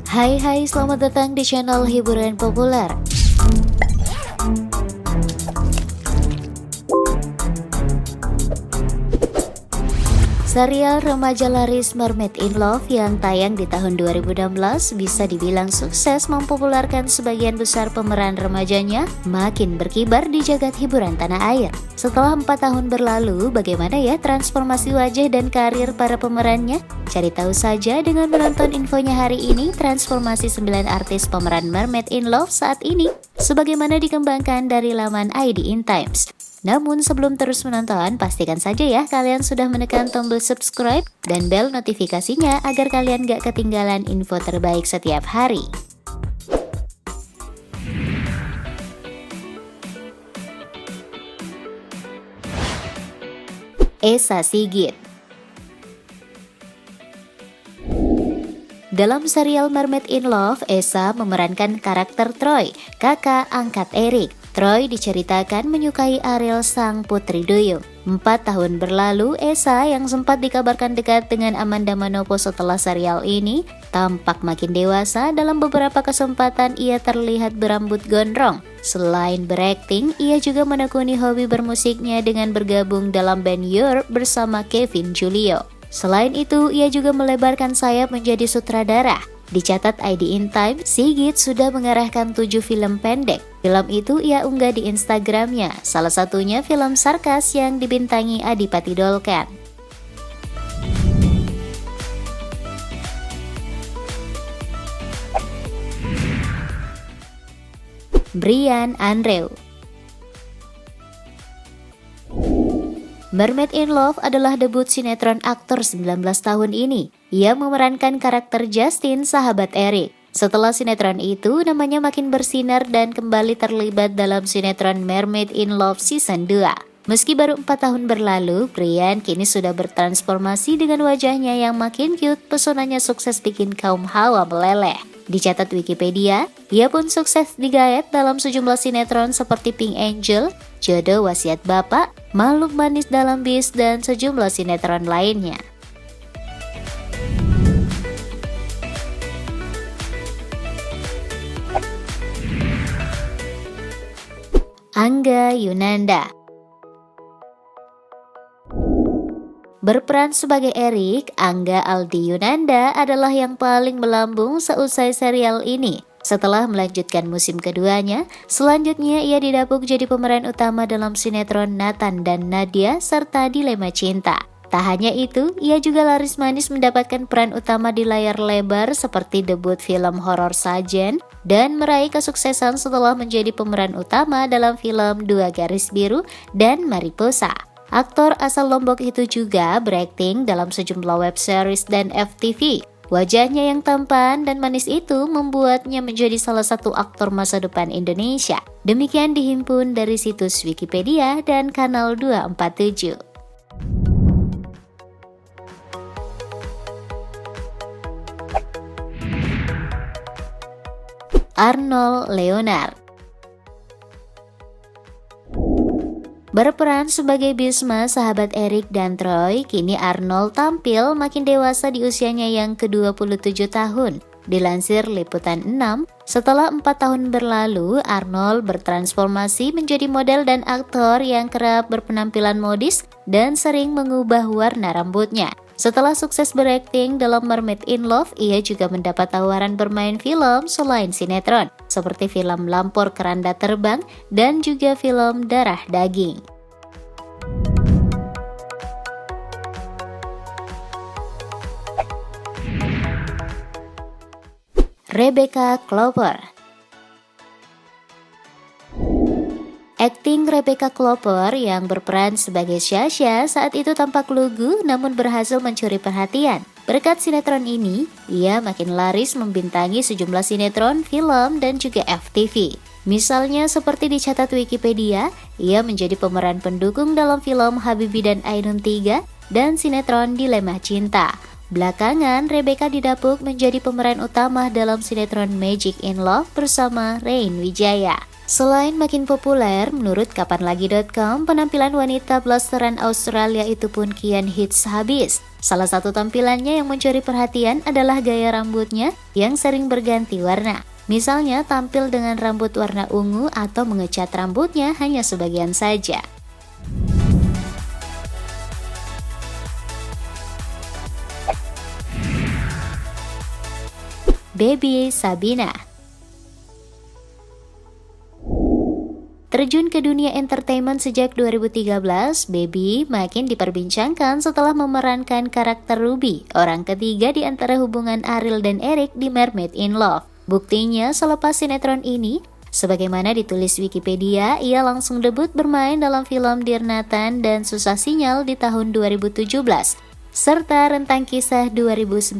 Hai, selamat datang di channel hiburan populer. Serial remaja laris Mermaid in Love yang tayang di tahun 2016 bisa dibilang sukses mempopulerkan sebagian besar pemeran remajanya makin berkibar di jagat hiburan tanah air. Setelah 4 tahun berlalu, bagaimana ya transformasi wajah dan karir para pemerannya? Cari tahu saja dengan menonton infonya hari ini, transformasi 9 artis pemeran Mermaid in Love saat ini, sebagaimana dikembangkan dari laman ID in Times. Namun sebelum terus menonton, pastikan saja ya kalian sudah menekan tombol subscribe dan bel notifikasinya agar kalian gak ketinggalan info terbaik setiap hari. Esa Sigit. Dalam serial Mermaid in Love, Esa memerankan karakter Troy, kakak angkat Eric. Troy diceritakan menyukai Ariel sang putri duyung. 4 tahun berlalu, Esa yang sempat dikabarkan dekat dengan Amanda Manopo setelah serial ini, tampak makin dewasa. Dalam beberapa kesempatan ia terlihat berambut gondrong. Selain berakting, ia juga menekuni hobi bermusiknya dengan bergabung dalam band Europe bersama Kevin Julio. Selain itu, ia juga melebarkan sayap menjadi sutradara. Dicatat ID in Time, Sigit sudah mengarahkan 7 film pendek. Film itu ia unggah di Instagramnya, salah satunya film Sarkas yang dibintangi Adipati Dolken. Brian Andrew. Mermaid in Love adalah debut sinetron aktor 19 tahun ini. Ia memerankan karakter Justin, sahabat Eric. Setelah sinetron itu, namanya makin bersinar dan kembali terlibat dalam sinetron Mermaid in Love Season 2. Meski baru 4 tahun berlalu, Brian kini sudah bertransformasi dengan wajahnya yang makin cute. Pesonanya sukses bikin kaum hawa meleleh. Dicatat Wikipedia, ia pun sukses digayat dalam sejumlah sinetron seperti Pink Angel, Jodoh Wasiat Bapak, Makhluk Manis Dalam Bis, dan sejumlah sinetron lainnya. Angga Yunanda. Berperan sebagai Eric, Angga Aldi Yunanda adalah yang paling melambung seusai serial ini. Setelah melanjutkan musim keduanya, selanjutnya ia didapuk jadi pemeran utama dalam sinetron Nathan dan Nadia serta Dilema Cinta. Tak hanya itu, ia juga laris manis mendapatkan peran utama di layar lebar seperti debut film horor Sajen dan meraih kesuksesan setelah menjadi pemeran utama dalam film Dua Garis Biru dan Mariposa. Aktor asal Lombok itu juga berakting dalam sejumlah web series dan FTV. Wajahnya yang tampan dan manis itu membuatnya menjadi salah satu aktor masa depan Indonesia. Demikian dihimpun dari situs Wikipedia dan Kanal 247. Arnold Leonard. Berperan sebagai Bisma, sahabat Eric dan Troy, kini Arnold tampil makin dewasa di usianya yang ke-27 tahun. Dilansir Liputan 6, setelah 4 tahun berlalu, Arnold bertransformasi menjadi model dan aktor yang kerap berpenampilan modis dan sering mengubah warna rambutnya. Setelah sukses berakting dalam Mermaid in Love, ia juga mendapat tawaran bermain film selain sinetron, seperti film Lampor Keranda Terbang dan juga film Darah Daging. Rebecca Clover. Akting Rebecca Clover yang berperan sebagai Sasha saat itu tampak lugu namun berhasil mencuri perhatian. Berkat sinetron ini, ia makin laris membintangi sejumlah sinetron, film, dan juga FTV. Misalnya seperti dicatat Wikipedia, ia menjadi pemeran pendukung dalam film Habibie dan Ainun 3 dan sinetron Dilema Cinta. Belakangan, Rebecca didapuk menjadi pemeran utama dalam sinetron Magic in Love bersama Rain Wijaya. Selain makin populer, menurut kapanlagi.com, penampilan wanita blasteran Australia itu pun kian hits habis. Salah satu tampilannya yang mencuri perhatian adalah gaya rambutnya yang sering berganti warna. Misalnya tampil dengan rambut warna ungu atau mengecat rambutnya hanya sebagian saja. Baby Sabina. Terjun ke dunia entertainment sejak 2013, Baby makin diperbincangkan setelah memerankan karakter Ruby, orang ketiga di antara hubungan Ariel dan Eric di Mermaid in Love. Buktinya, selepas sinetron ini, sebagaimana ditulis Wikipedia, ia langsung debut bermain dalam film Dear Nathan dan Susah Sinyal di tahun 2017, serta Rentang Kisah 2019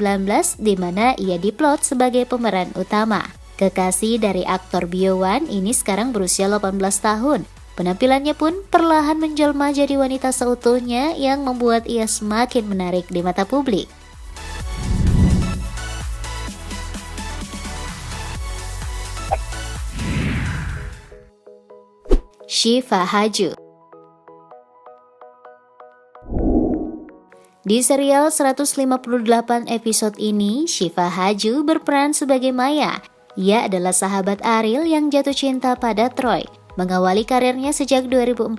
di mana ia diplot sebagai pemeran utama. Kekasih dari aktor Biowan ini sekarang berusia 18 tahun. Penampilannya pun perlahan menjelma jadi wanita seutuhnya yang membuat ia semakin menarik di mata publik. Syifa Haju. Di serial 158 episode ini, Syifa Haju berperan sebagai Maya. Ia adalah sahabat Ariel yang jatuh cinta pada Troy. Mengawali karirnya sejak 2014,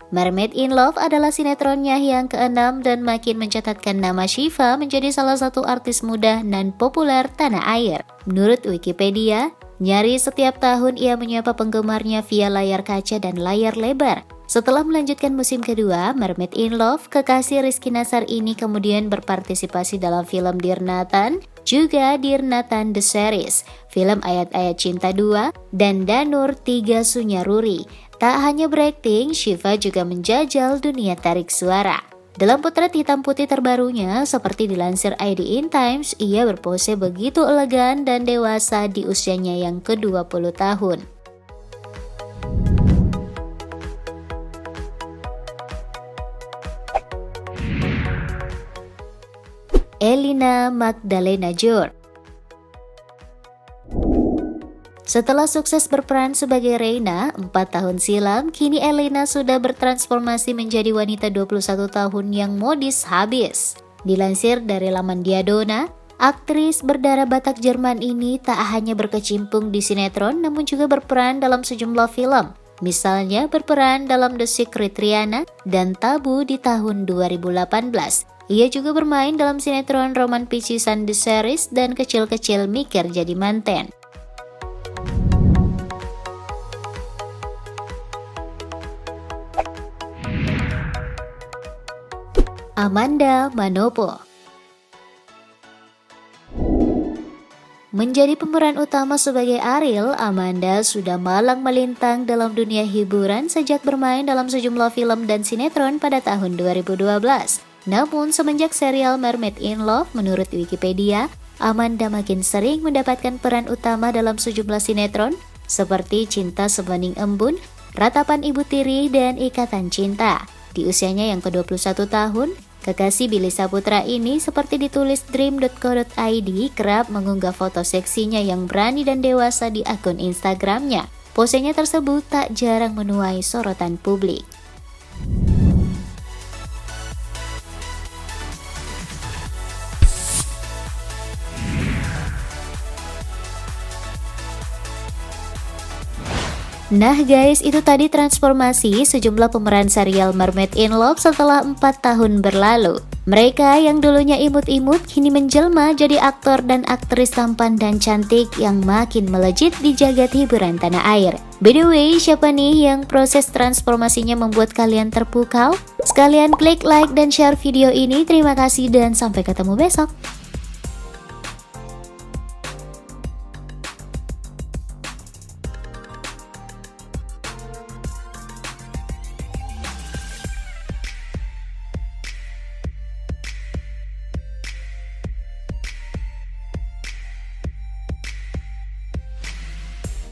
Mermaid in Love adalah sinetronnya yang ke-6 dan makin mencatatkan nama Syifa menjadi salah satu artis muda dan populer tanah air. Menurut Wikipedia, nyaris setiap tahun ia menyapa penggemarnya via layar kaca dan layar lebar. Setelah melanjutkan musim kedua, Mermaid in Love, kekasih Rizky Nasar ini kemudian berpartisipasi dalam film Dear Nathan, juga Dear Nathan The Series, film Ayat-Ayat Cinta 2, dan Danur 3 Sunyaruri. Tak hanya berakting, Syifa juga menjajal dunia tarik suara. Dalam potret hitam putih terbarunya, seperti dilansir ID In Times, ia berpose begitu elegan dan dewasa di usianya yang ke-20 tahun. Elina Magdalena Djord. Setelah sukses berperan sebagai Reina 4 tahun silam, kini Elina sudah bertransformasi menjadi wanita 21 tahun yang modis habis. Dilansir dari laman Diadona, aktris berdarah Batak Jerman ini tak hanya berkecimpung di sinetron namun juga berperan dalam sejumlah film. Misalnya berperan dalam The Secret Riana dan Tabu di tahun 2018. Ia juga bermain dalam sinetron Roman Picisan The Series dan Kecil-Kecil Mikir Jadi Manten. Amanda Manopo. Menjadi pemeran utama sebagai Ariel, Amanda sudah malang melintang dalam dunia hiburan sejak bermain dalam sejumlah film dan sinetron pada tahun 2012. Namun, semenjak serial Mermaid in Love, menurut Wikipedia, Amanda makin sering mendapatkan peran utama dalam sejumlah sinetron seperti Cinta Sebening Embun, Ratapan Ibu Tiri, dan Ikatan Cinta. Di usianya yang ke-21 tahun, kekasih Billy Saputra ini seperti ditulis dream.co.id kerap mengunggah foto seksinya yang berani dan dewasa di akun Instagramnya. Posenya tersebut tak jarang menuai sorotan publik. Nah guys, itu tadi transformasi sejumlah pemeran serial Mermaid in Love setelah 4 tahun berlalu. Mereka yang dulunya imut-imut kini menjelma jadi aktor dan aktris tampan dan cantik yang makin melejit di jagat hiburan tanah air. By the way, siapa nih yang proses transformasinya membuat kalian terpukau? Sekalian klik like dan share video ini. Terima kasih dan sampai ketemu besok.